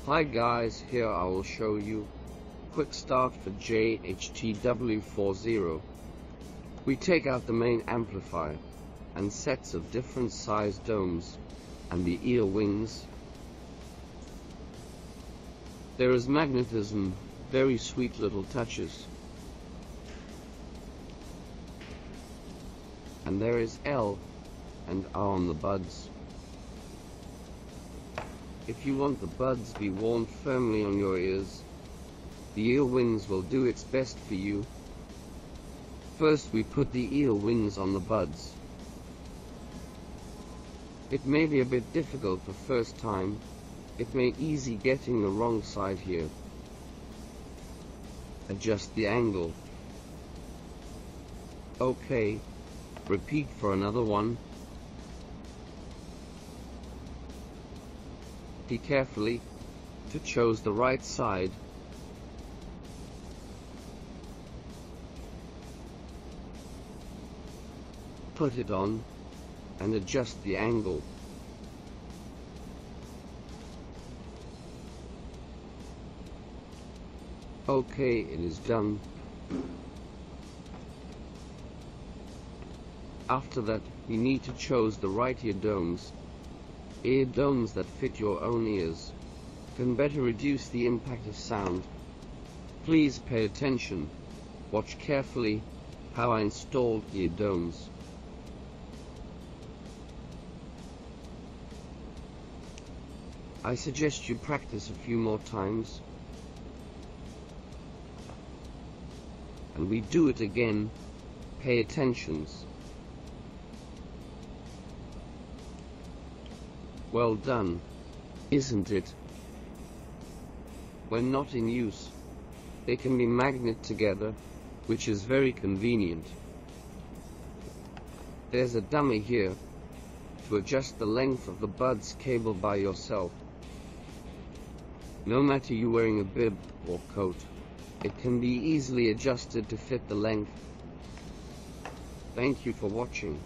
Hi guys, here I will show you quick start for TW-40. We take out the main amplifier and sets of different size domes and the ear wings. There is magnetism, very sweet little touches. And there is L and R on the buds. If you want the buds to be worn firmly on your ears, the ear wings will do its best for you. First we put the ear wings on the buds. It may be a bit difficult the first time. It may easy getting the wrong side here. Adjust the angle. Okay, repeat for another one. Be carefully to choose the right side. Put it on and adjust the angle. Okay, it is done. After that, you need to choose the right ear domes. Ear domes that fit your own ears can better reduce the impact of sound. Please pay attention. Watch carefully how I installed ear domes. I suggest you practice a few more times. And we do it again. Pay attention. Well done, isn't it? When not in use, they can be magnet together, which is very convenient. There's a dummy here to adjust the length of the buds cable by yourself. No matter you wearing a bib or coat, it can be easily adjusted to fit the length. Thank you for watching.